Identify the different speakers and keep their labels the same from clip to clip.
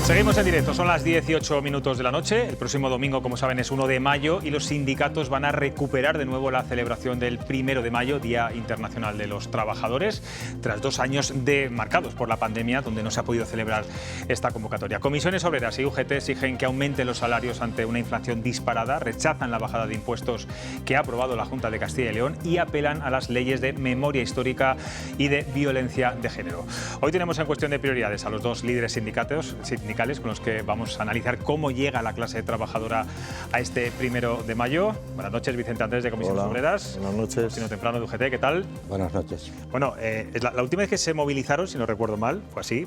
Speaker 1: Seguimos en directo, son las 18 minutos de la noche. El próximo domingo, como saben, es 1 de mayo y los sindicatos van a recuperar de nuevo la celebración del 1 de mayo, Día Internacional de los Trabajadores, tras 2 años marcados por la pandemia, donde no se ha podido celebrar esta convocatoria. Comisiones Obreras y UGT exigen que aumenten los salarios ante una inflación disparada, rechazan la bajada de impuestos que ha aprobado la Junta de Castilla y León y apelan a las leyes de memoria histórica y de violencia de género. Hoy tenemos en cuestión de prioridades a los dos líderes sindicales con los que vamos a analizar cómo llega la clase trabajadora a este 1 de mayo. Buenas noches, Vicente Andrés, de Comisiones Obreras.
Speaker 2: Buenas noches.
Speaker 1: Agustino Temprano, de UGT, ¿qué tal?
Speaker 3: Buenas noches.
Speaker 1: Bueno, la última vez que se movilizaron, si no recuerdo mal,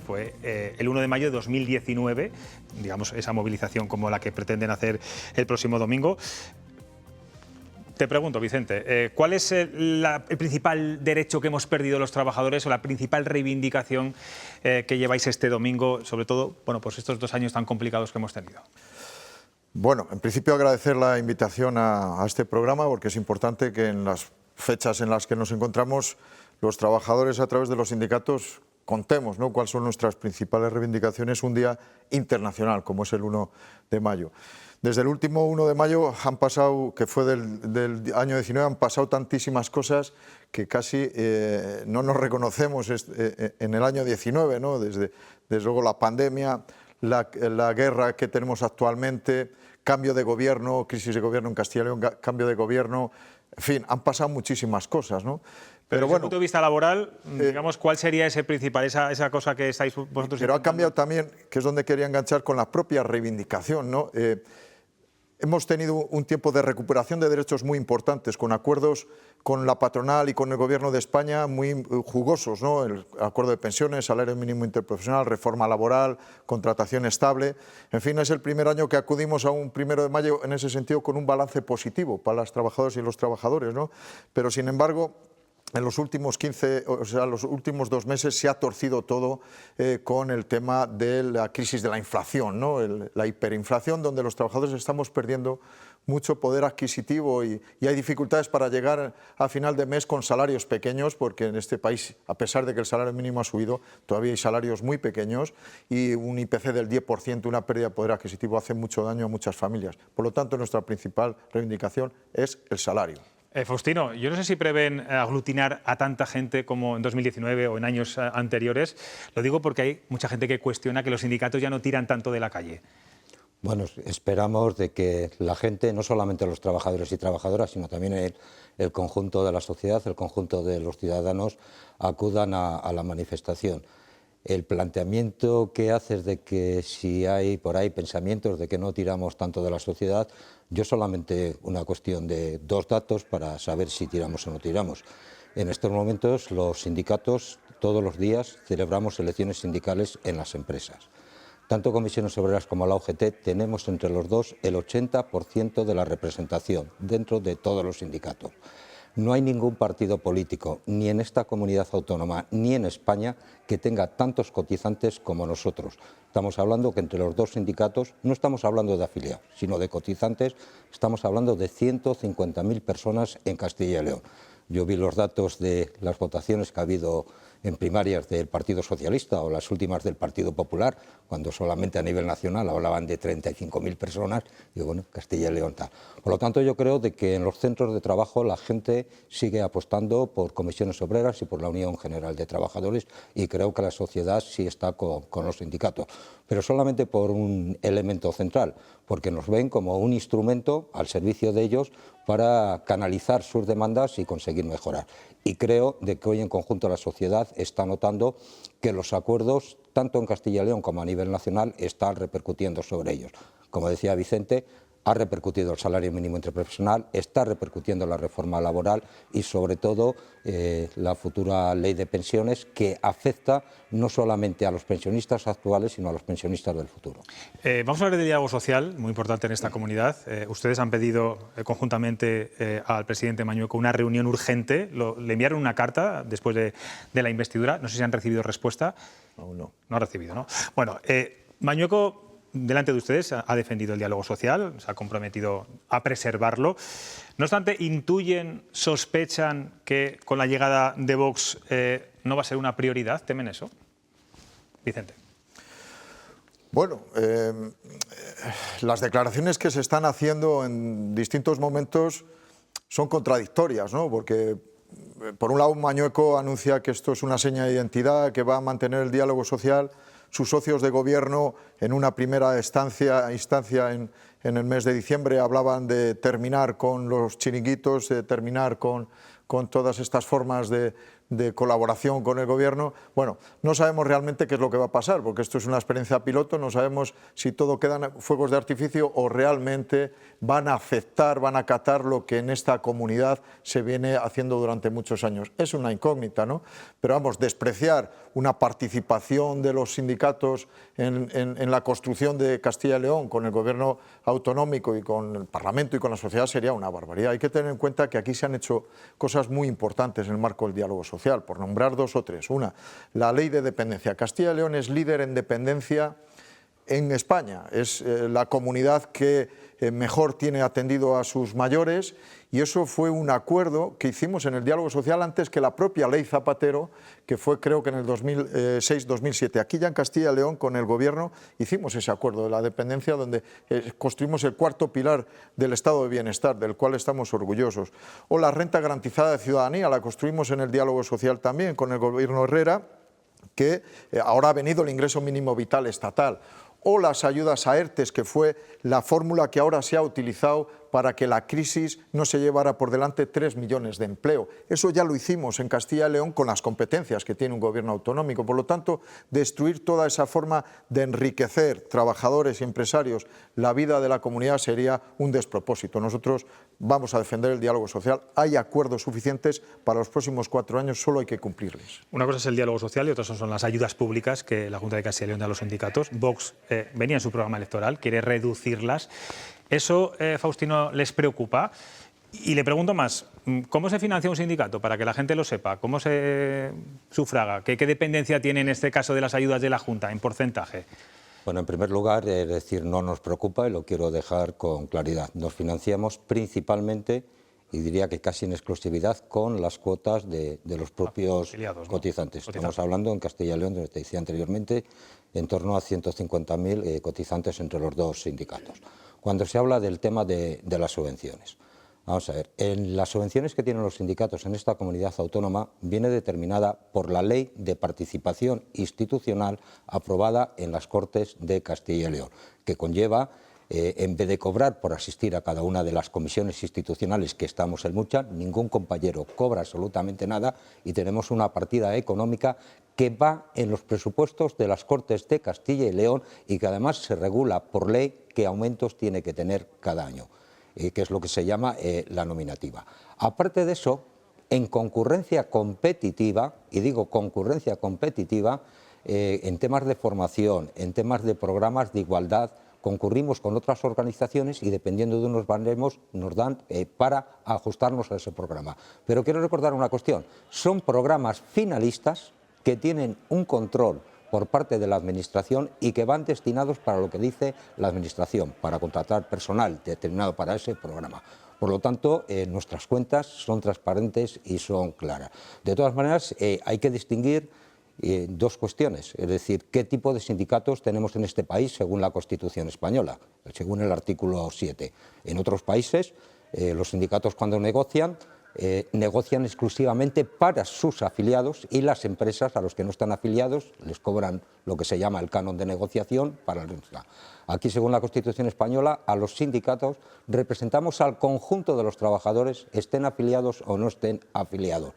Speaker 1: fue el 1 de mayo de 2019, digamos, esa movilización como la que pretenden hacer el próximo domingo. Te pregunto, Vicente, ¿cuál es el principal derecho que hemos perdido los trabajadores o la principal reivindicación que lleváis este domingo, sobre todo, bueno, pues estos 2 años tan complicados que hemos tenido?
Speaker 2: Bueno, en principio agradecer la invitación a este programa, porque es importante que en las fechas en las que nos encontramos los trabajadores a través de los sindicatos contemos, ¿no?, cuáles son nuestras principales reivindicaciones un día internacional como es el 1 de mayo. Desde el último 1 de mayo han pasado, que fue del año 19, han pasado tantísimas cosas que casi no nos reconocemos en el año 19, ¿no? Desde luego la pandemia, la guerra que tenemos actualmente, cambio de gobierno, crisis de gobierno en Castilla y León, cambio de gobierno, en fin, han pasado muchísimas cosas, ¿no?
Speaker 1: Pero desde el punto de vista laboral, digamos, ¿cuál sería ese principal, esa cosa que estáis vosotros?
Speaker 2: Pero ha cambiado también, que es donde quería enganchar, con la propia reivindicación, ¿no? Hemos tenido un tiempo de recuperación de derechos muy importantes, con acuerdos con la patronal y con el Gobierno de España muy jugosos, ¿no? El acuerdo de pensiones, salario mínimo interprofesional, reforma laboral, contratación estable. En fin, es el primer año que acudimos a un 1 de mayo en ese sentido con un balance positivo para las trabajadoras y los trabajadores, ¿no? Pero sin embargo, en los últimos los últimos 2 meses se ha torcido todo con el tema de la crisis de la inflación, ¿no? La hiperinflación, donde los trabajadores estamos perdiendo mucho poder adquisitivo y hay dificultades para llegar a final de mes con salarios pequeños, porque en este país, a pesar de que el salario mínimo ha subido, todavía hay salarios muy pequeños y un IPC del 10%, una pérdida de poder adquisitivo, hace mucho daño a muchas familias. Por lo tanto, nuestra principal reivindicación es el salario.
Speaker 1: Faustino, yo no sé si prevén aglutinar a tanta gente como en 2019 o en años anteriores. Lo digo porque hay mucha gente que cuestiona que los sindicatos ya no tiran tanto de la calle.
Speaker 3: Bueno, esperamos de que la gente, no solamente los trabajadores y trabajadoras, sino también el conjunto de la sociedad, el conjunto de los ciudadanos, acudan a la manifestación. El planteamiento que haces de que si hay por ahí pensamientos de que no tiramos tanto de la sociedad, yo solamente una cuestión de 2 datos para saber si tiramos o no tiramos. En estos momentos los sindicatos todos los días celebramos elecciones sindicales en las empresas. Tanto Comisiones Obreras como la UGT tenemos entre los dos el 80% de la representación dentro de todos los sindicatos. No hay ningún partido político, ni en esta comunidad autónoma, ni en España, que tenga tantos cotizantes como nosotros. Estamos hablando que entre los 2 sindicatos, no estamos hablando de afiliados, sino de cotizantes, estamos hablando de 150.000 personas en Castilla y León. Yo vi los datos de las votaciones que ha habido en primarias del Partido Socialista o las últimas del Partido Popular, cuando solamente a nivel nacional hablaban de 35.000 personas, digo, bueno, Castilla y León tal. Por lo tanto, yo creo de que en los centros de trabajo la gente sigue apostando por Comisiones Obreras y por la Unión General de Trabajadores, y creo que la sociedad sí está con los sindicatos, pero solamente por un elemento central, porque nos ven como un instrumento al servicio de ellos para canalizar sus demandas y conseguir mejorar. Y creo de que hoy en conjunto la sociedad está notando que los acuerdos, tanto en Castilla y León como a nivel nacional, están repercutiendo sobre ellos. Como decía Vicente, ha repercutido el salario mínimo interprofesional, está repercutiendo la reforma laboral y sobre todo la futura ley de pensiones, que afecta no solamente a los pensionistas actuales, sino a los pensionistas del futuro.
Speaker 1: Vamos a hablar de diálogo social, muy importante en esta comunidad. Ustedes han pedido conjuntamente al presidente Mañueco una reunión urgente. Le enviaron una carta después de la investidura. No sé si han recibido respuesta.
Speaker 2: Aún no.
Speaker 1: No ha recibido, ¿no? Bueno, Mañueco, delante de ustedes, ha defendido el diálogo social, se ha comprometido a preservarlo. No obstante, intuyen, sospechan que con la llegada de Vox no va a ser una prioridad. ¿Temen eso? Vicente.
Speaker 2: Bueno, las declaraciones que se están haciendo en distintos momentos son contradictorias, ¿no? Porque, por un lado, Mañueco anuncia que esto es una seña de identidad, que va a mantener el diálogo social. Sus socios de gobierno, en una primera instancia en el mes de diciembre, hablaban de terminar con los chiringuitos, de terminar con todas estas formas de colaboración con el gobierno. Bueno, no sabemos realmente qué es lo que va a pasar, porque esto es una experiencia piloto, no sabemos si todo quedan fuegos de artificio o realmente van a aceptar, van a acatar lo que en esta comunidad se viene haciendo durante muchos años. Es una incógnita, ¿no? Pero vamos, despreciar una participación de los sindicatos en la construcción de Castilla y León con el gobierno autonómico y con el Parlamento y con la sociedad sería una barbaridad. Hay que tener en cuenta que aquí se han hecho cosas muy importantes en el marco del diálogo social, por nombrar dos o tres. Una, la ley de dependencia. Castilla y León es líder en dependencia en España, es la comunidad que mejor tiene atendido a sus mayores, y eso fue un acuerdo que hicimos en el diálogo social antes que la propia ley Zapatero, que fue creo que en el 2006-2007. Aquí ya en Castilla y León con el gobierno hicimos ese acuerdo de la dependencia, donde construimos el cuarto pilar del estado de bienestar, del cual estamos orgullosos. O la renta garantizada de ciudadanía, la construimos en el diálogo social también con el gobierno Herrera, que ahora ha venido el ingreso mínimo vital estatal. O las ayudas a ERTES, que fue la fórmula que ahora se ha utilizado para que la crisis no se llevara por delante 3 millones de empleo. Eso ya lo hicimos en Castilla y León con las competencias que tiene un gobierno autonómico. Por lo tanto, destruir toda esa forma de enriquecer trabajadores y empresarios la vida de la comunidad sería un despropósito. Nosotros vamos a defender el diálogo social. Hay acuerdos suficientes para los próximos 4 años, solo hay que cumplirles.
Speaker 1: Una cosa es el diálogo social y otras son las ayudas públicas que la Junta de Castilla y León da a los sindicatos. Vox venía en su programa electoral, quiere reducirlas. ¿Eso, Faustino, les preocupa? Y le pregunto más, ¿cómo se financia un sindicato? Para que la gente lo sepa, ¿cómo se sufraga? ¿Qué dependencia tiene en este caso de las ayudas de la Junta en porcentaje?
Speaker 3: Bueno, en primer lugar, es decir, no nos preocupa y lo quiero dejar con claridad. Nos financiamos principalmente, y diría que casi en exclusividad, con las cuotas de los propios cotizantes. Estamos hablando en Castilla y León, como te decía anteriormente, en torno a 150.000 cotizantes entre los dos sindicatos. Cuando se habla del tema de las subvenciones, vamos a ver, en las subvenciones que tienen los sindicatos en esta comunidad autónoma viene determinada por la Ley de Participación Institucional aprobada en las Cortes de Castilla y León, que conlleva, en vez de cobrar por asistir a cada una de las comisiones institucionales, que estamos en muchas, ningún compañero cobra absolutamente nada y tenemos una partida económica que va en los presupuestos de las Cortes de Castilla y León y que además se regula por ley qué aumentos tiene que tener cada año, que es lo que se llama la nominativa. Aparte de eso, en concurrencia competitiva, y digo concurrencia competitiva, en temas de formación, en temas de programas de igualdad, concurrimos con otras organizaciones y dependiendo de unos baremos nos dan para ajustarnos a ese programa. Pero quiero recordar una cuestión, son programas finalistas que tienen un control por parte de la Administración y que van destinados para lo que dice la Administración, para contratar personal determinado para ese programa. Por lo tanto, nuestras cuentas son transparentes y son claras. De todas maneras, hay que distinguir dos cuestiones, es decir, qué tipo de sindicatos tenemos en este país según la Constitución española, según el artículo 7. En otros países, los sindicatos cuando negocian exclusivamente para sus afiliados y las empresas a los que no están afiliados les cobran lo que se llama el canon de negociación para el resto. Aquí, según la Constitución española, a los sindicatos representamos al conjunto de los trabajadores, estén afiliados o no estén afiliados.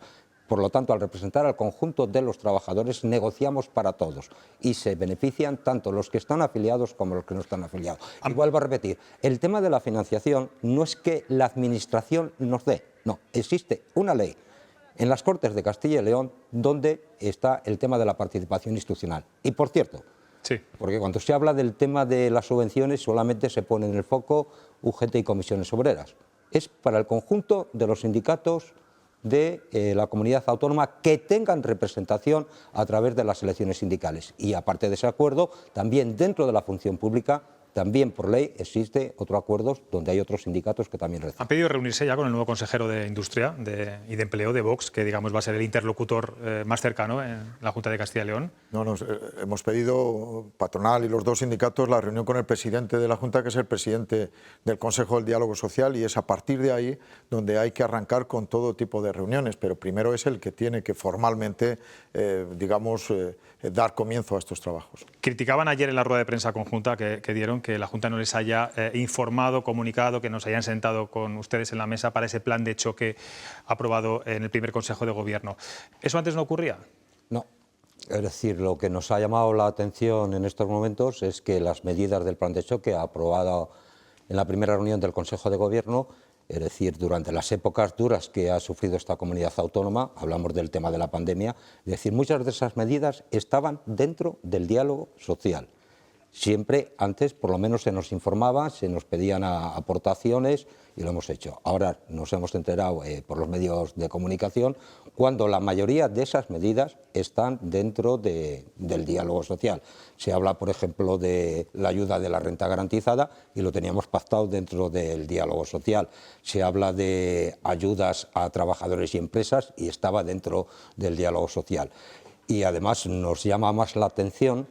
Speaker 3: Por lo tanto, al representar al conjunto de los trabajadores, negociamos para todos y se benefician tanto los que están afiliados como los que no están afiliados. Y vuelvo a repetir, el tema de la financiación no es que la Administración nos dé, no, existe una ley en las Cortes de Castilla y León donde está el tema de la participación institucional. Y por cierto, sí, porque cuando se habla del tema de las subvenciones solamente se pone en el foco UGT y comisiones obreras. Es para el conjunto de los sindicatos de la comunidad autónoma que tengan representación a través de las elecciones sindicales. Y aparte de ese acuerdo, también dentro de la función pública también por ley existe otro acuerdo donde hay otros sindicatos que también reciben.
Speaker 1: ¿Han pedido reunirse ya con el nuevo consejero de Industria y de Empleo de Vox, que digamos va a ser el interlocutor más cercano en la Junta de Castilla y León?
Speaker 2: No, hemos pedido, patronal y los dos sindicatos, la reunión con el presidente de la Junta, que es el presidente del Consejo del Diálogo Social, y es a partir de ahí donde hay que arrancar con todo tipo de reuniones, pero primero es el que tiene que formalmente, dar comienzo a estos trabajos.
Speaker 1: Criticaban ayer en la rueda de prensa conjunta que dieron que la Junta no les haya informado, comunicado, que nos hayan sentado con ustedes en la mesa para ese plan de choque aprobado en el primer Consejo de Gobierno. ¿Eso antes no ocurría?
Speaker 3: No. Es decir, lo que nos ha llamado la atención en estos momentos es que las medidas del plan de choque aprobado en la primera reunión del Consejo de Gobierno, es decir, durante las épocas duras que ha sufrido esta comunidad autónoma, hablamos del tema de la pandemia, es decir, muchas de esas medidas estaban dentro del diálogo social. Siempre antes, por lo menos, se nos informaba, se nos pedían aportaciones y lo hemos hecho. Ahora nos hemos enterado por los medios de comunicación cuando la mayoría de esas medidas están dentro del diálogo social. Se habla, por ejemplo, de la ayuda de la renta garantizada y lo teníamos pactado dentro del diálogo social. Se habla de ayudas a trabajadores y empresas y estaba dentro del diálogo social. Y además nos llama más la atención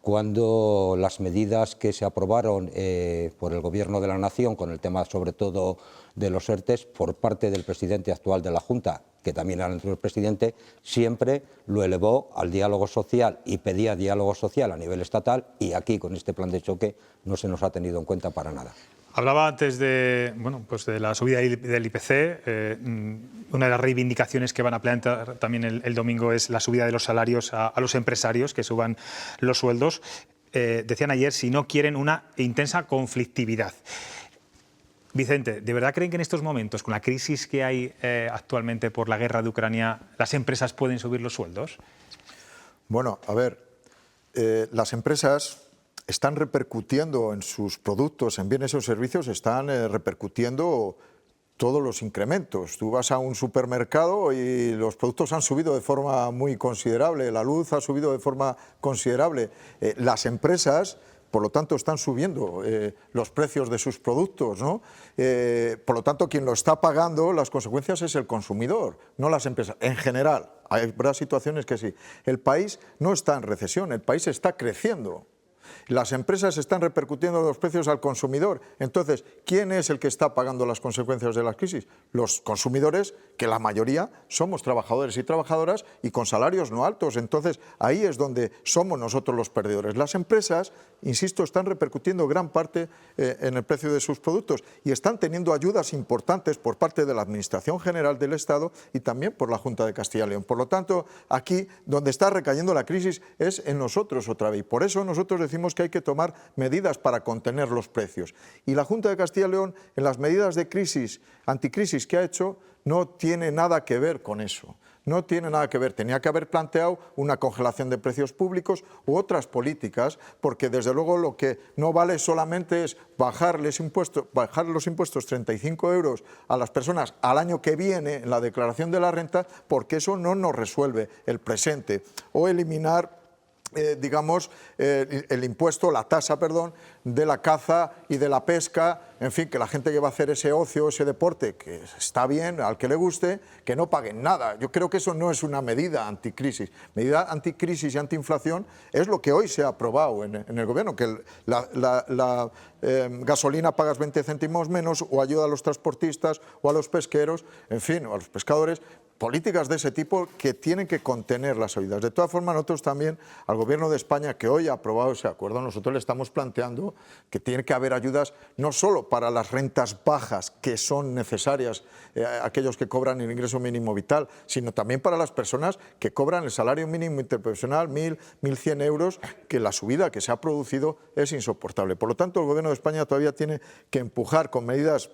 Speaker 3: cuando las medidas que se aprobaron por el Gobierno de la Nación, con el tema sobre todo de los ERTE, por parte del presidente actual de la Junta, que también era el anterior presidente, siempre lo elevó al diálogo social y pedía diálogo social a nivel estatal, y aquí con este plan de choque no se nos ha tenido en cuenta para nada.
Speaker 1: Hablaba antes de la subida del IPC. Una de las reivindicaciones que van a plantear también el domingo es la subida de los salarios a los empresarios, que suban los sueldos. Decían ayer si no quieren una intensa conflictividad. Vicente, ¿de verdad creen que en estos momentos, con la crisis que hay actualmente por la guerra de Ucrania, las empresas pueden subir los sueldos?
Speaker 2: Bueno, a ver, las empresas están repercutiendo en sus productos, en bienes o servicios, están repercutiendo todos los incrementos. Tú vas a un supermercado y los productos han subido de forma muy considerable, la luz ha subido de forma considerable. Las empresas, por lo tanto, están subiendo los precios de sus productos, ¿no? Por lo tanto, quien lo está pagando, las consecuencias es el consumidor, no las empresas. En general, habrá situaciones que sí. El país no está en recesión, el país está creciendo. Las empresas están repercutiendo los precios al consumidor. Entonces, ¿quién es el que está pagando las consecuencias de la crisis? Los consumidores, que la mayoría somos trabajadores y trabajadoras y con salarios no altos. Entonces, ahí es donde somos nosotros los perdedores. Las empresas, insisto, están repercutiendo gran parte en el precio de sus productos y están teniendo ayudas importantes por parte de la Administración General del Estado y también por la Junta de Castilla y León. Por lo tanto, aquí donde está recayendo la crisis es en nosotros otra vez. Por eso nosotros decimos que hay que tomar medidas para contener los precios. Y la Junta de Castilla y León, en las medidas de crisis, anticrisis que ha hecho, no tiene nada que ver con eso. No tiene nada que ver. Tenía que haber planteado una congelación de precios públicos u otras políticas, porque desde luego lo que no vale solamente es bajar los impuestos 35 euros a las personas al año que viene en la declaración de la renta, porque eso no nos resuelve el presente. O eliminar el impuesto, la tasa, perdón, de la caza y de la pesca, en fin, que la gente que va a hacer ese ocio, ese deporte, que está bien, al que le guste, que no paguen nada. Yo creo que eso no es una medida anticrisis. Medida anticrisis y antiinflación es lo que hoy se ha aprobado en el Gobierno, que la gasolina pagas 20 céntimos menos, o ayuda a los transportistas o a los pesqueros, en fin, o a los pescadores. Políticas de ese tipo que tienen que contener las ayudas. De todas formas, nosotros también, al Gobierno de España, que hoy ha aprobado ese acuerdo, nosotros le estamos planteando que tiene que haber ayudas no solo para las rentas bajas, que son necesarias, aquellos que cobran el ingreso mínimo vital, sino también para las personas que cobran el salario mínimo interprofesional, 1.000, 1.100 euros, que la subida que se ha producido es insoportable. Por lo tanto, el Gobierno de España todavía tiene que empujar con medidas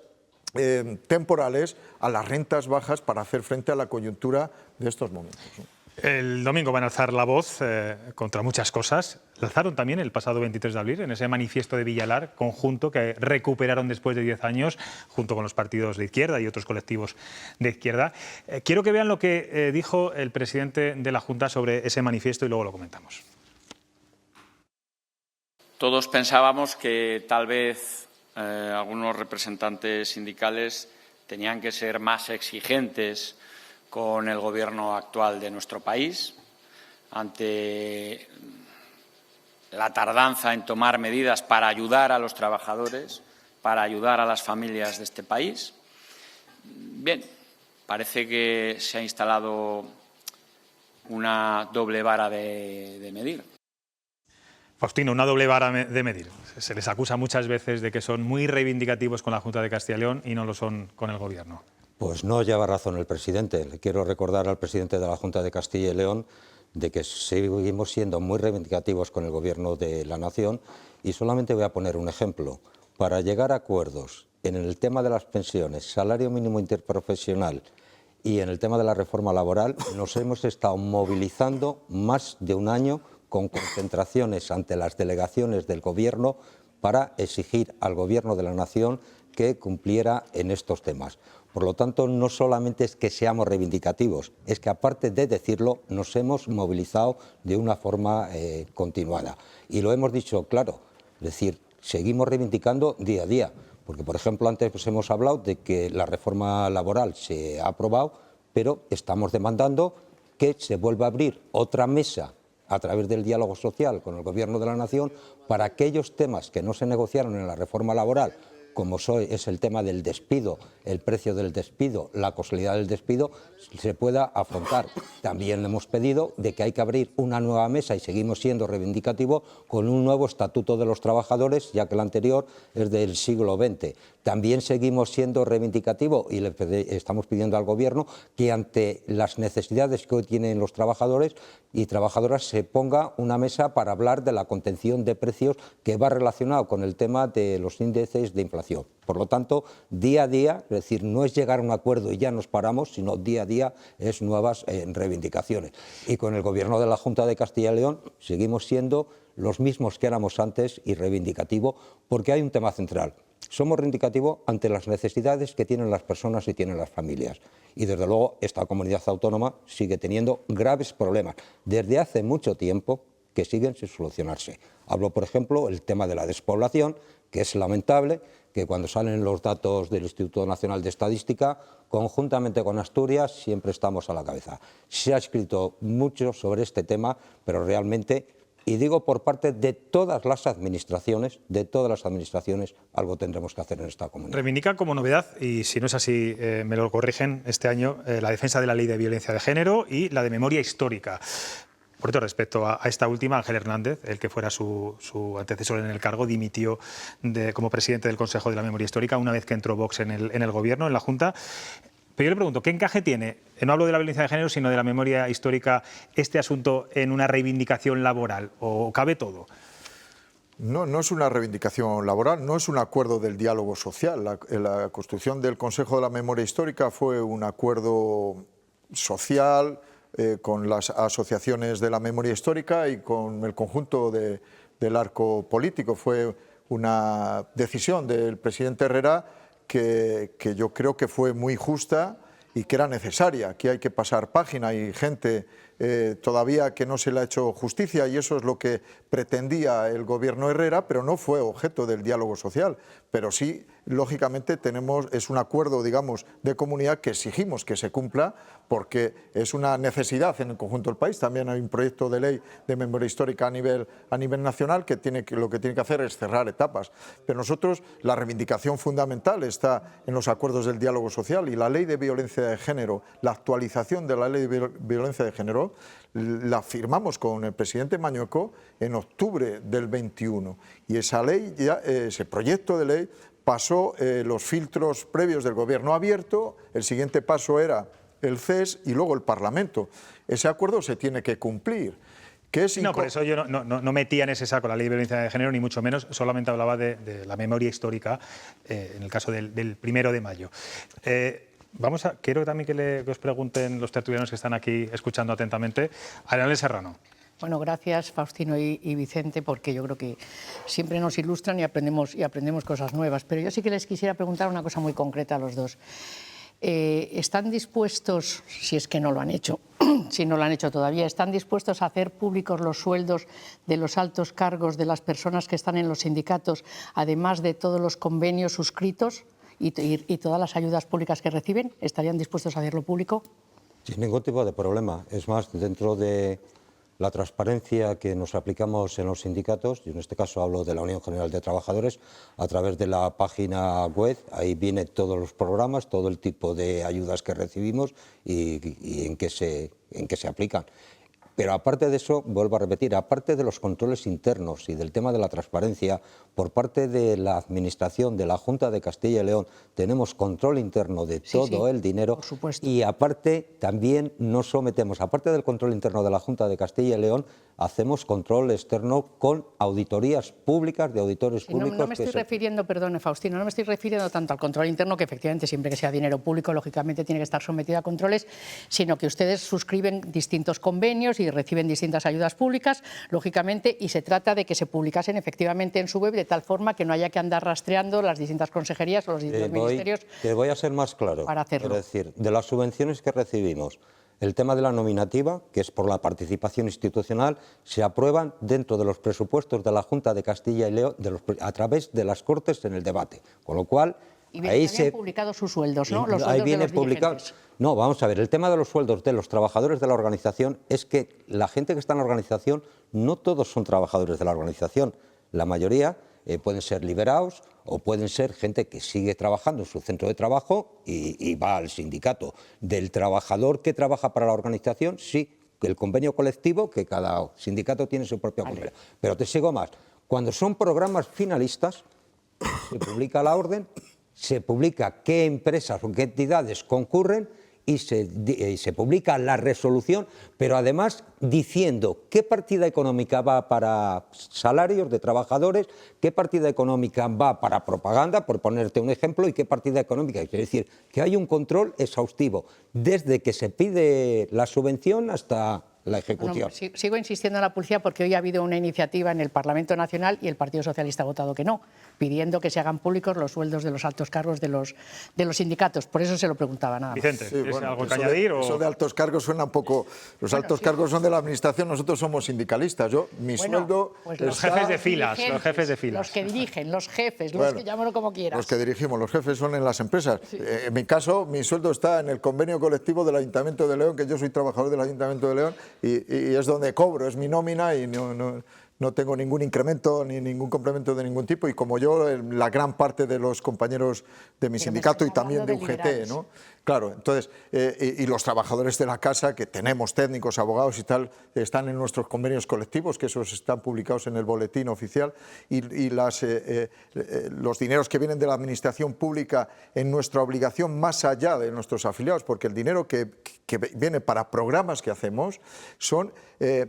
Speaker 2: temporales a las rentas bajas para hacer frente a la coyuntura de estos momentos.
Speaker 1: El domingo van a alzar la voz contra muchas cosas. La alzaron también el pasado 23 de abril en ese manifiesto de Villalar conjunto que recuperaron después de 10 años junto con los partidos de izquierda y otros colectivos de izquierda. Quiero que vean lo que dijo el presidente de la Junta sobre ese manifiesto y luego lo comentamos.
Speaker 4: Todos pensábamos que tal vez algunos representantes sindicales tenían que ser más exigentes con el Gobierno actual de nuestro país ante la tardanza en tomar medidas para ayudar a los trabajadores, para ayudar a las familias de este país. Bien, parece que se ha instalado una doble vara de medir.
Speaker 1: Faustino, una doble vara de medir. Se les acusa muchas veces de que son muy reivindicativos con la Junta de Castilla y León y no lo son con el Gobierno.
Speaker 3: Pues no lleva razón el presidente. Le quiero recordar al presidente de la Junta de Castilla y León de que seguimos siendo muy reivindicativos con el Gobierno de la Nación, y solamente voy a poner un ejemplo. Para llegar a acuerdos en el tema de las pensiones, salario mínimo interprofesional y en el tema de la reforma laboral, nos hemos estado movilizando más de un año con concentraciones ante las delegaciones del Gobierno para exigir al Gobierno de la Nación que cumpliera en estos temas. Por lo tanto, no solamente es que seamos reivindicativos, es que aparte de decirlo, nos hemos movilizado de una forma continuada. Y lo hemos dicho claro, es decir, seguimos reivindicando día a día, porque por ejemplo antes pues, hemos hablado de que la reforma laboral se ha aprobado, pero estamos demandando que se vuelva a abrir otra mesa a través del diálogo social con el Gobierno de la Nación para aquellos temas que no se negociaron en la reforma laboral, como es el tema del despido, el precio del despido, la causalidad del despido, se pueda afrontar. También le hemos pedido de que hay que abrir una nueva mesa, y seguimos siendo reivindicativos, con un nuevo estatuto de los trabajadores, ya que el anterior es del siglo XX. También seguimos siendo reivindicativos y le estamos pidiendo al Gobierno que ante las necesidades que hoy tienen los trabajadores y trabajadoras se ponga una mesa para hablar de la contención de precios, que va relacionado con el tema de los índices de inflación. Por lo tanto, día a día, es decir, no es llegar a un acuerdo y ya nos paramos, sino día a día es nuevas reivindicaciones. Y con el Gobierno de la Junta de Castilla y León seguimos siendo los mismos que éramos antes y reivindicativos, porque hay un tema central. Somos reivindicativos ante las necesidades que tienen las personas y tienen las familias. Y desde luego esta comunidad autónoma sigue teniendo graves problemas desde hace mucho tiempo que siguen sin solucionarse. Hablo, por ejemplo, del tema de la despoblación, que es lamentable que cuando salen los datos del Instituto Nacional de Estadística, conjuntamente con Asturias, siempre estamos a la cabeza. Se ha escrito mucho sobre este tema, pero realmente, y digo por parte de todas las administraciones, algo tendremos que hacer en esta comunidad.
Speaker 1: Reivindica como novedad, y si no es así me lo corrigen este año, la defensa de la Ley de Violencia de Género y la de memoria histórica. Por cierto, respecto a esta última, Ángel Hernández, el que fuera su antecesor en el cargo, dimitió como presidente del Consejo de la Memoria Histórica una vez que entró Vox en el Gobierno, en la Junta. Pero yo le pregunto, ¿qué encaje tiene, no hablo de la violencia de género, sino de la memoria histórica, este asunto en una reivindicación laboral? ¿O cabe todo?
Speaker 2: No es una reivindicación laboral, no es un acuerdo del diálogo social. La construcción del Consejo de la Memoria Histórica fue un acuerdo social con las asociaciones de la memoria histórica y con el conjunto del arco político. Fue una decisión del presidente Herrera que yo creo que fue muy justa y que era necesaria. Aquí hay que pasar página, y gente todavía que no se le ha hecho justicia, y eso es lo que pretendía el gobierno Herrera, pero no fue objeto del diálogo social. Pero sí, lógicamente, es un acuerdo, digamos, de comunidad que exigimos que se cumpla, porque es una necesidad en el conjunto del país. También hay un proyecto de ley de memoria histórica a nivel nacional que lo que tiene que hacer es cerrar etapas. Pero nosotros, la reivindicación fundamental está en los acuerdos del diálogo social, y la Ley de Violencia de Género, la actualización de la Ley de Violencia de Género, la firmamos con el presidente Mañueco en octubre del 21, y esa ley, ese proyecto de ley pasó los filtros previos del Gobierno abierto. El siguiente paso era el CES y luego el Parlamento. Ese acuerdo se tiene que cumplir. No,
Speaker 1: por eso yo no metía en ese saco la Ley de Violencia de Género, ni mucho menos, solamente hablaba de la memoria histórica, en el caso del 1 de mayo. Quiero también que os pregunten los tertulianos que están aquí escuchando atentamente. Arenales Serrano.
Speaker 5: Bueno, gracias Faustino y Vicente, porque yo creo que siempre nos ilustran y aprendemos cosas nuevas. Pero yo sí que les quisiera preguntar una cosa muy concreta a los dos. ¿Están dispuestos, si es que no lo han hecho, si no lo han hecho todavía, ¿están dispuestos a hacer públicos los sueldos de los altos cargos de las personas que están en los sindicatos, además de todos los convenios suscritos y todas las ayudas públicas que reciben? ¿Estarían dispuestos a hacerlo público?
Speaker 3: Sin ningún tipo de problema. Es más, dentro de la transparencia que nos aplicamos en los sindicatos, y en este caso hablo de la Unión General de Trabajadores, a través de la página web, ahí vienen todos los programas, todo el tipo de ayudas que recibimos y en qué se aplican. Pero aparte de eso, vuelvo a repetir, aparte de los controles internos y del tema de la transparencia, por parte de la Administración de la Junta de Castilla y León, tenemos control interno de todo el dinero.
Speaker 5: Por supuesto.
Speaker 3: Y aparte también nos sometemos, aparte del control interno de la Junta de Castilla y León, hacemos control externo con auditorías públicas de auditores públicos.
Speaker 5: No me estoy refiriendo, perdone Faustino, no me estoy refiriendo tanto al control interno, que efectivamente siempre que sea dinero público, lógicamente tiene que estar sometido a controles, sino que ustedes suscriben distintos convenios y reciben distintas ayudas públicas, lógicamente, y se trata de que se publicasen efectivamente en su web de tal forma que no haya que andar rastreando las distintas consejerías o los distintos ministerios.
Speaker 3: Te voy a ser más claro.
Speaker 5: Para hacerlo.
Speaker 3: Es decir, de las subvenciones que recibimos, el tema de la nominativa, que es por la participación institucional, se aprueban dentro de los presupuestos de la Junta de Castilla y León a través de las Cortes en el debate. Con lo cual,
Speaker 5: y
Speaker 3: ahí
Speaker 5: se han publicado sus sueldos, ¿no? Los
Speaker 3: ahí
Speaker 5: sueldos
Speaker 3: viene
Speaker 5: de los
Speaker 3: publicado.
Speaker 5: dirigentes.
Speaker 3: No, vamos a ver, el tema de los sueldos de los trabajadores de la organización es que la gente que está en la organización, no todos son trabajadores de la organización. La mayoría pueden ser liberados o pueden ser gente que sigue trabajando en su centro de trabajo y va al sindicato. Del trabajador que trabaja para la organización, sí, el convenio colectivo, que cada sindicato tiene su propio convenio. Pero te sigo más. Cuando son programas finalistas, se publica la orden, se publica qué empresas o qué entidades concurren y se publica la resolución, pero además diciendo qué partida económica va para salarios de trabajadores, qué partida económica va para propaganda, por ponerte un ejemplo, y qué partida económica. Es decir, que hay un control exhaustivo desde que se pide la subvención hasta la ejecución.
Speaker 5: Bueno, sigo insistiendo en la publicidad porque hoy ha habido una iniciativa en el Parlamento Nacional y el Partido Socialista ha votado que no, pidiendo que se hagan públicos los sueldos de los altos cargos de los sindicatos. Por eso se lo preguntaba nada más.
Speaker 1: Vicente,
Speaker 2: Sí,
Speaker 1: ¿tienes
Speaker 2: bueno,
Speaker 1: algo que añadir?
Speaker 2: Eso de altos cargos suena un poco... Los altos cargos son de la Administración, nosotros somos sindicalistas. Mi sueldo...
Speaker 5: Pues
Speaker 1: los jefes de filas, los jefes de filas.
Speaker 5: Los que dirigen, los jefes, los que llámalo como quieras.
Speaker 2: Los que dirigimos, los jefes son en las empresas. Sí. En mi caso, mi sueldo está en el convenio colectivo del Ayuntamiento de León, que yo soy trabajador del Ayuntamiento de León, y es donde cobro, es mi nómina y no tengo ningún incremento ni ningún complemento de ningún tipo, y como yo, la gran parte de los compañeros de mi sindicato y también de UGT, ¿no? Claro, entonces, y los trabajadores de la casa, que tenemos técnicos, abogados y tal, están en nuestros convenios colectivos, que esos están publicados en el boletín oficial, y los dineros que vienen de la administración pública en nuestra obligación más allá de nuestros afiliados, porque el dinero que viene para programas que hacemos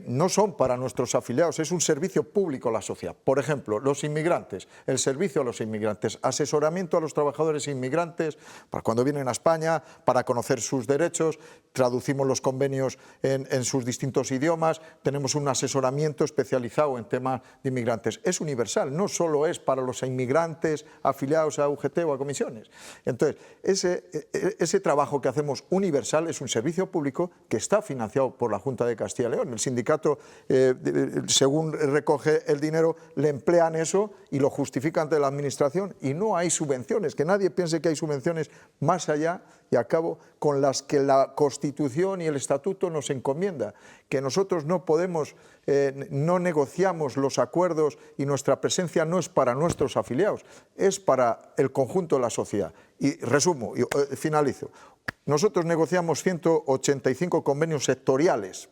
Speaker 2: no son para nuestros afiliados, es un servicio público a la sociedad. Por ejemplo, los inmigrantes, el servicio a los inmigrantes, asesoramiento a los trabajadores inmigrantes para cuando vienen a España, para conocer sus derechos, traducimos los convenios en sus distintos idiomas, tenemos un asesoramiento especializado en temas de inmigrantes. Es universal, no solo es para los inmigrantes afiliados a UGT o a comisiones. Entonces, ese trabajo que hacemos universal es un servicio público que está financiado por la Junta de Castilla y León. El sindicato, según recoge el dinero, le emplean eso y lo justifican ante la administración, y no hay subvenciones, que nadie piense que hay subvenciones más allá y a cabo con las que la Constitución y el Estatuto nos encomienda, que nosotros no podemos, no negociamos los acuerdos y nuestra presencia no es para nuestros afiliados, es para el conjunto de la sociedad. Y resumo, y finalizo. Nosotros negociamos 185 convenios sectoriales.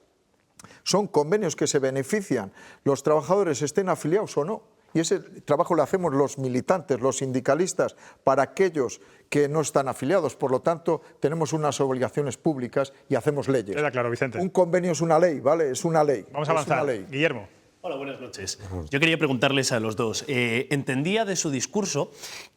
Speaker 2: Son convenios que se benefician los trabajadores, estén afiliados o no. Y ese trabajo lo hacemos los militantes, los sindicalistas, para aquellos que no están afiliados. Por lo tanto, tenemos unas obligaciones públicas y hacemos leyes.
Speaker 1: Queda claro, Vicente.
Speaker 2: Un convenio es una ley, ¿vale? Es una ley.
Speaker 1: Vamos a avanzar. Guillermo.
Speaker 6: Hola, buenas noches. Yo quería preguntarles a los dos. Entendía de su discurso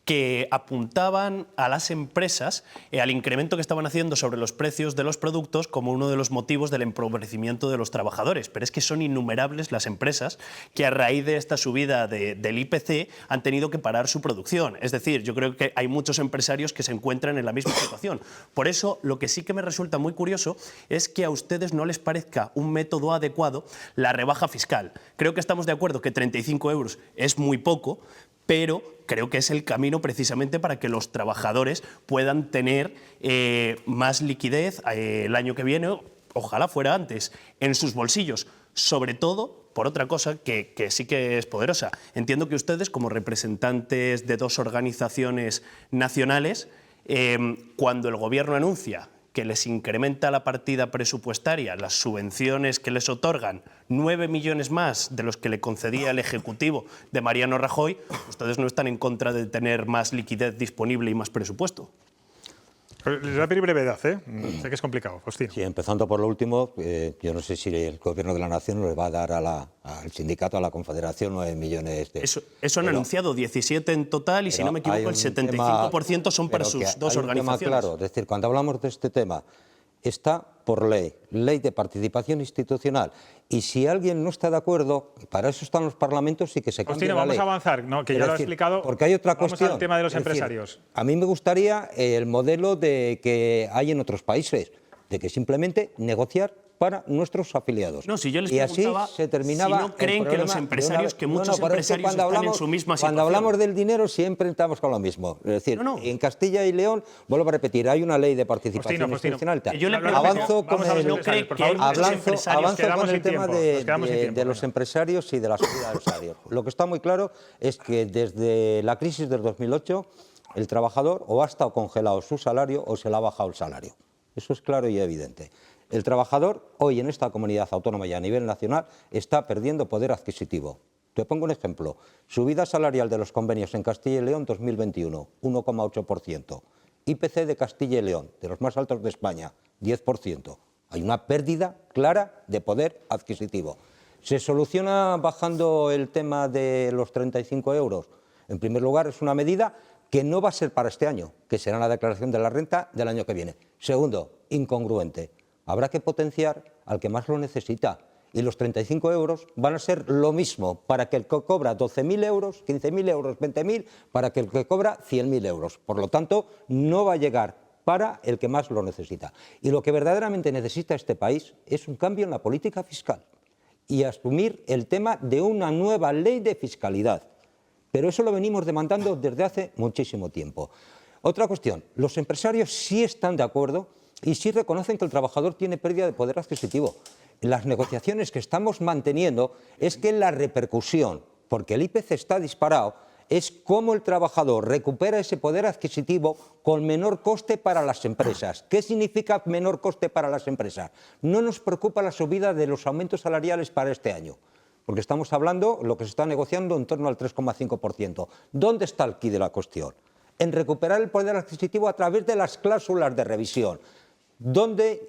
Speaker 6: que apuntaban a las empresas al incremento que estaban haciendo sobre los precios de los productos como uno de los motivos del empobrecimiento de los trabajadores. Pero es que son innumerables las empresas que a raíz de esta subida del IPC han tenido que parar su producción. Es decir, yo creo que hay muchos empresarios que se encuentran en la misma situación. Por eso, lo que sí que me resulta muy curioso es que a ustedes no les parezca un método adecuado la rebaja fiscal. Creo que estamos de acuerdo que 35 euros es muy poco, pero creo que es el camino precisamente para que los trabajadores puedan tener más liquidez el año que viene, ojalá fuera antes, en sus bolsillos, sobre todo por otra cosa que sí que es poderosa. Entiendo que ustedes, como representantes de dos organizaciones nacionales, cuando el Gobierno anuncia que les incrementa la partida presupuestaria, las subvenciones que les otorgan, 9 millones más de los que le concedía el Ejecutivo de Mariano Rajoy, ustedes no están en contra de tener más liquidez disponible y más presupuesto.
Speaker 1: Les voy a pedir brevedad, ¿eh? Sé que es complicado, Faustino.
Speaker 3: Sí, empezando por lo último, yo no sé si el Gobierno de la Nación le va a dar al sindicato, a la Confederación, 9 millones de...
Speaker 6: Eso han anunciado, 17 en total, y si no me equivoco, el 75% son para sus dos organizaciones.
Speaker 3: Claro, es decir, cuando hablamos de este tema, está por ley de participación institucional. Y si alguien no está de acuerdo, para eso están los parlamentos y que se cambie la ley.
Speaker 1: Vamos a avanzar, ¿no? Que ya lo he explicado.
Speaker 3: Porque hay otra
Speaker 1: vamos
Speaker 3: cuestión.
Speaker 1: Al tema de los empresarios.
Speaker 3: A mí me gustaría el modelo que hay en otros países, de que simplemente negociar para nuestros afiliados.
Speaker 6: No, si yo les
Speaker 3: y así
Speaker 6: preguntaba
Speaker 3: se terminaba
Speaker 6: si no creen que los empresarios, que muchos
Speaker 3: pero es que
Speaker 6: empresarios están en su misma situación.
Speaker 3: Cuando hablamos del dinero siempre estamos con lo mismo. Es decir, en Castilla y León, vuelvo a repetir, hay una ley de participación institucional. Avanzo con el tema de los empresarios y de la subida del salario. Lo que está muy claro es que desde la crisis del 2008 el trabajador o ha estado congelado su salario o se le ha bajado el salario. Eso es claro y evidente. El trabajador hoy en esta comunidad autónoma y a nivel nacional está perdiendo poder adquisitivo. Te pongo un ejemplo. Subida salarial de los convenios en Castilla y León 2021, 1,8%. IPC de Castilla y León, de los más altos de España, 10%. Hay una pérdida clara de poder adquisitivo. ¿Se soluciona bajando el tema de los 35 euros? En primer lugar, es una medida que no va a ser para este año, que será la declaración de la renta del año que viene. Segundo, incongruente. Habrá que potenciar al que más lo necesita. Y los 35 euros van a ser lo mismo para que el que cobra 12.000 euros, 15.000 euros, 20.000, para que el que cobra 100.000 euros. Por lo tanto, no va a llegar para el que más lo necesita. Y lo que verdaderamente necesita este país es un cambio en la política fiscal y asumir el tema de una nueva ley de fiscalidad. Pero eso lo venimos demandando desde hace muchísimo tiempo. Otra cuestión, los empresarios sí están de acuerdo y sí reconocen que el trabajador tiene pérdida de poder adquisitivo. Las negociaciones que estamos manteniendo es que la repercusión, porque el IPC está disparado, es cómo el trabajador recupera ese poder adquisitivo con menor coste para las empresas. ¿Qué significa menor coste para las empresas? No nos preocupa la subida de los aumentos salariales para este año, porque estamos hablando, lo que se está negociando, en torno al 3,5%. ¿Dónde está el quid de la cuestión? En recuperar el poder adquisitivo a través de las cláusulas de revisión. ¿Dónde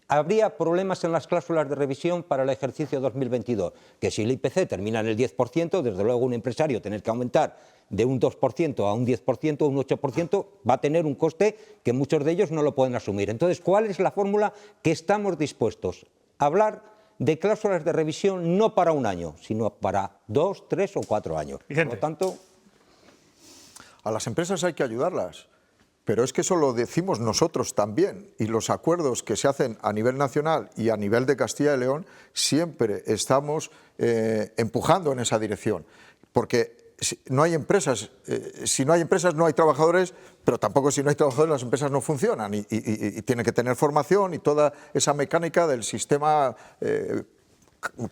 Speaker 3: habría problemas en las cláusulas de revisión para el ejercicio 2022? Que si el IPC termina en el 10%, desde luego un empresario tener que aumentar de un 2% a un 10%, un 8%, va a tener un coste que muchos de ellos no lo pueden asumir. Entonces, ¿cuál es la fórmula que estamos dispuestos a hablar de cláusulas de revisión no para un año, sino para 2, 3 o 4 años?
Speaker 1: Vicente.
Speaker 3: Por lo tanto,
Speaker 2: a las empresas hay que ayudarlas. Pero es que eso lo decimos nosotros también, y los acuerdos que se hacen a nivel nacional y a nivel de Castilla y León siempre estamos empujando en esa dirección, porque si no hay empresas no hay trabajadores, pero tampoco si no hay trabajadores las empresas no funcionan y tienen que tener formación y toda esa mecánica del sistema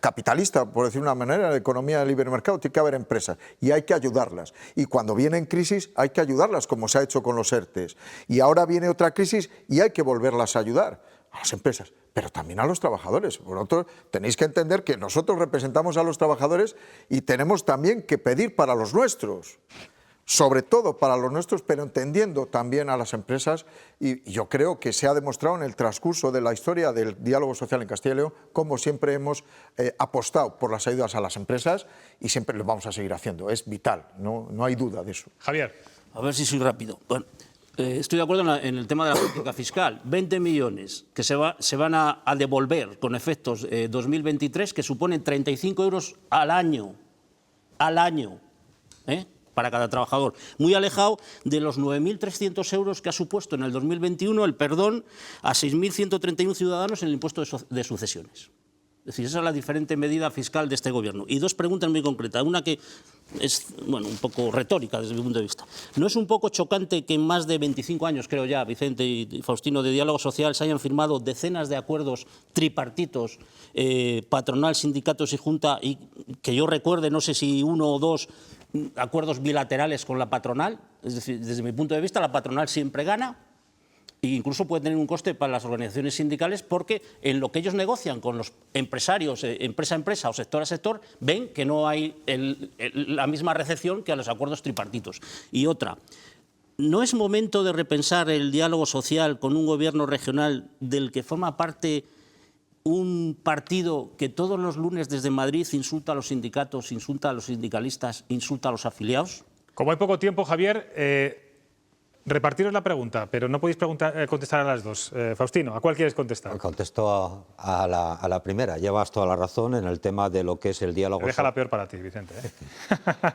Speaker 2: capitalista, por decir una manera, la economía del libre mercado, tiene que haber empresas y hay que ayudarlas. Y cuando vienen crisis hay que ayudarlas, como se ha hecho con los ERTEs. Y ahora viene otra crisis y hay que volverlas a ayudar a las empresas, pero también a los trabajadores. Por lo tanto, tenéis que entender que nosotros representamos a los trabajadores y tenemos también que pedir para los nuestros. Sobre todo para los nuestros, pero entendiendo también a las empresas, y yo creo que se ha demostrado en el transcurso de la historia del diálogo social en Castilla y León, como siempre hemos apostado por las ayudas a las empresas y siempre lo vamos a seguir haciendo, es vital, no hay duda de eso.
Speaker 1: Javier.
Speaker 7: A ver si soy rápido. Bueno, estoy de acuerdo en el tema de la política fiscal. 20 millones que se van a devolver con efectos 2023, que suponen 35 euros al año, para cada trabajador. Muy alejado de los 9.300 euros que ha supuesto en el 2021 el perdón a 6.131 ciudadanos en el impuesto de sucesiones. Es decir, esa es la diferente medida fiscal de este Gobierno. Y dos preguntas muy concretas. Una que es, bueno, un poco retórica desde mi punto de vista. ¿No es un poco chocante que en más de 25 años, creo ya, Vicente y Faustino, de diálogo social, se hayan firmado decenas de acuerdos tripartitos, patronal, sindicatos y Junta, y que yo recuerde, no sé si uno o dos acuerdos bilaterales con la patronal? Es decir, desde mi punto de vista, la patronal siempre gana. E incluso puede tener un coste para las organizaciones sindicales, porque en lo que ellos negocian con los empresarios, empresa a empresa o sector a sector, ven que no hay la misma recepción que a los acuerdos tripartitos. Y otra, ¿no es momento de repensar el diálogo social con un gobierno regional del que forma parte un partido que todos los lunes desde Madrid insulta a los sindicatos, insulta a los sindicalistas, insulta a los afiliados?
Speaker 1: Como hay poco tiempo, Javier, repartiros la pregunta, pero no podéis contestar a las dos. Faustino, ¿a cuál quieres contestar?
Speaker 3: Contesto a la primera. Llevas toda la razón en el tema de lo que es el diálogo.
Speaker 1: Deja la peor para ti, Vicente.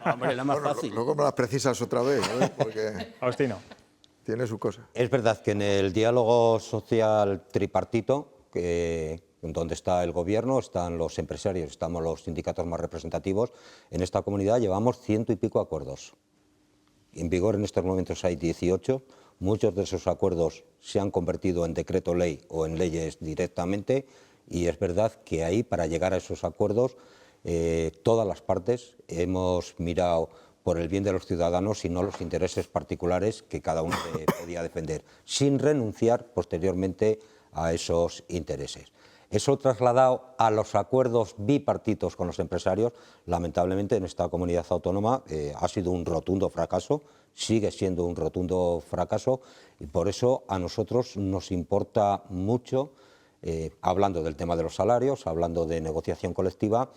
Speaker 7: Hombre, la más fácil.
Speaker 2: Luego me la precisas otra vez, porque
Speaker 1: Faustino.
Speaker 2: tiene su cosa.
Speaker 3: Es verdad que en el diálogo social tripartito, donde está el Gobierno, están los empresarios, estamos los sindicatos más representativos, en esta comunidad llevamos 100 y pico acuerdos. En vigor en estos momentos hay 18, muchos de esos acuerdos se han convertido en decreto ley o en leyes directamente, y es verdad que ahí, para llegar a esos acuerdos, todas las partes hemos mirado por el bien de los ciudadanos y no los intereses particulares que cada uno podía defender, sin renunciar posteriormente a esos intereses. Eso trasladado a los acuerdos bipartitos con los empresarios, lamentablemente en esta comunidad autónoma ha sido un rotundo fracaso, sigue siendo un rotundo fracaso, y por eso a nosotros nos importa mucho, hablando del tema de los salarios, hablando de negociación colectiva,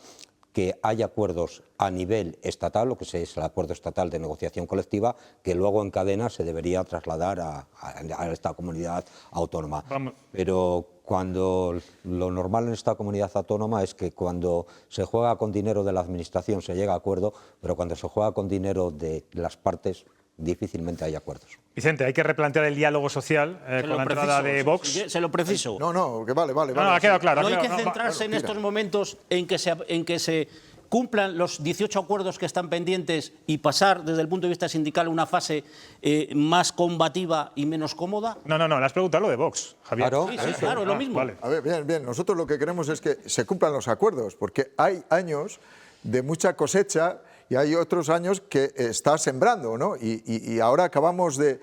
Speaker 3: que haya acuerdos a nivel estatal, lo que es el acuerdo estatal de negociación colectiva, que luego en cadena se debería trasladar a esta comunidad autónoma.
Speaker 1: Vamos.
Speaker 3: Pero cuando lo normal en esta comunidad autónoma es que cuando se juega con dinero de la administración se llega a acuerdo, pero cuando se juega con dinero de las partes difícilmente hay acuerdos.
Speaker 1: Vicente, hay que replantear el diálogo social con la entrada de Vox.
Speaker 7: Se lo preciso.
Speaker 2: No, que vale.
Speaker 1: No, ha quedado claro.
Speaker 7: No hay que centrarse en estos momentos en que se cumplan los 18 acuerdos que están pendientes y pasar desde el punto de vista sindical a una fase más combativa y menos cómoda.
Speaker 1: No, le has preguntado lo de Vox, Javier.
Speaker 3: Claro,
Speaker 7: Sí, claro, es lo mismo.
Speaker 1: Vale.
Speaker 2: A ver, bien. Nosotros lo que queremos es que se cumplan los acuerdos, porque hay años de mucha cosecha y hay otros años que está sembrando, ¿no? Y ahora acabamos de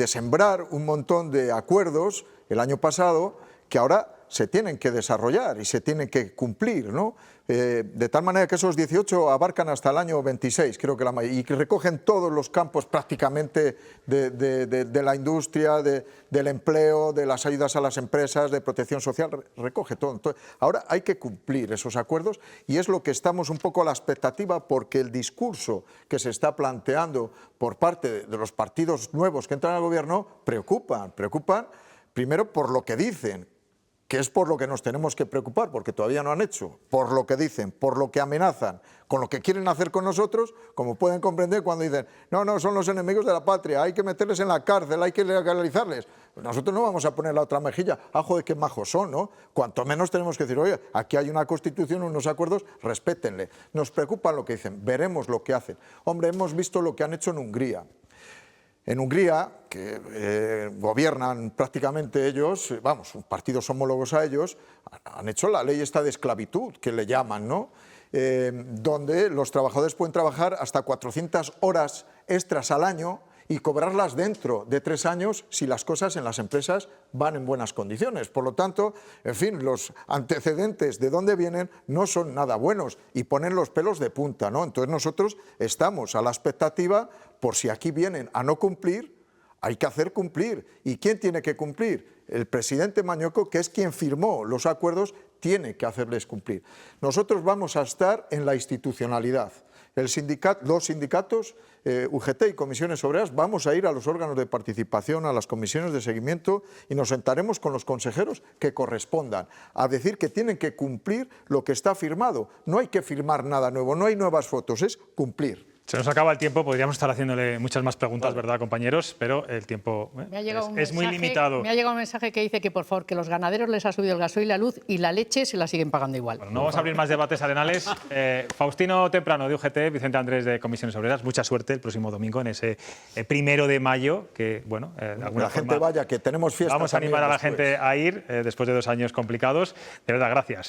Speaker 2: sembrar un montón de acuerdos el año pasado que ahora se tienen que desarrollar y se tienen que cumplir, ¿no? De tal manera que esos 18 abarcan hasta el año 26, creo que y que recogen todos los campos prácticamente de la industria, del empleo, de las ayudas a las empresas, de protección social, recoge todo. Entonces, ahora hay que cumplir esos acuerdos y es lo que estamos un poco a la expectativa, porque el discurso que se está planteando por parte de los partidos nuevos que entran al gobierno preocupan primero por lo que dicen, que es por lo que nos tenemos que preocupar, porque todavía no han hecho, por lo que dicen, por lo que amenazan, con lo que quieren hacer con nosotros, como pueden comprender cuando dicen, no, son los enemigos de la patria, hay que meterles en la cárcel, hay que legalizarles. Nosotros no vamos a poner la otra mejilla, joder, qué majos son, ¿no? Cuanto menos tenemos que decir, oye, aquí hay una constitución, unos acuerdos, respétenle. Nos preocupa lo que dicen, veremos lo que hacen. Hombre, hemos visto lo que han hecho en Hungría. En Hungría, que gobiernan prácticamente ellos, partidos homólogos a ellos, han hecho la ley esta de esclavitud, que le llaman, ¿no? Donde los trabajadores pueden trabajar hasta 400 horas extras al año y cobrarlas dentro de 3 años si las cosas en las empresas van en buenas condiciones. Por lo tanto, en fin, los antecedentes de dónde vienen no son nada buenos y ponen los pelos de punta, ¿no? Entonces nosotros estamos a la expectativa, por si aquí vienen a no cumplir, hay que hacer cumplir. ¿Y quién tiene que cumplir? El presidente Mañueco, que es quien firmó los acuerdos, tiene que hacerles cumplir. Nosotros vamos a estar en la institucionalidad. Los sindicatos, UGT y comisiones obreras, vamos a ir a los órganos de participación, a las comisiones de seguimiento y nos sentaremos con los consejeros que correspondan a decir que tienen que cumplir lo que está firmado. No hay que firmar nada nuevo, no hay nuevas fotos, es cumplir.
Speaker 1: Se nos acaba el tiempo, podríamos estar haciéndole muchas más preguntas, ¿verdad, compañeros? Pero el tiempo es muy limitado.
Speaker 5: Me ha llegado un mensaje que dice que, por favor, que los ganaderos les ha subido el gasoil, la luz y la leche se la siguen pagando igual.
Speaker 1: Bueno, no vamos a abrir más debates arenales. Faustino Temprano, de UGT, Vicente Andrés, de Comisiones Obreras, mucha suerte el próximo domingo en ese 1 de mayo, que, bueno, de alguna
Speaker 2: la gente
Speaker 1: forma
Speaker 2: vaya, que tenemos fiesta.
Speaker 1: vamos a animar a la gente a ir después de 2 años complicados. De verdad, gracias.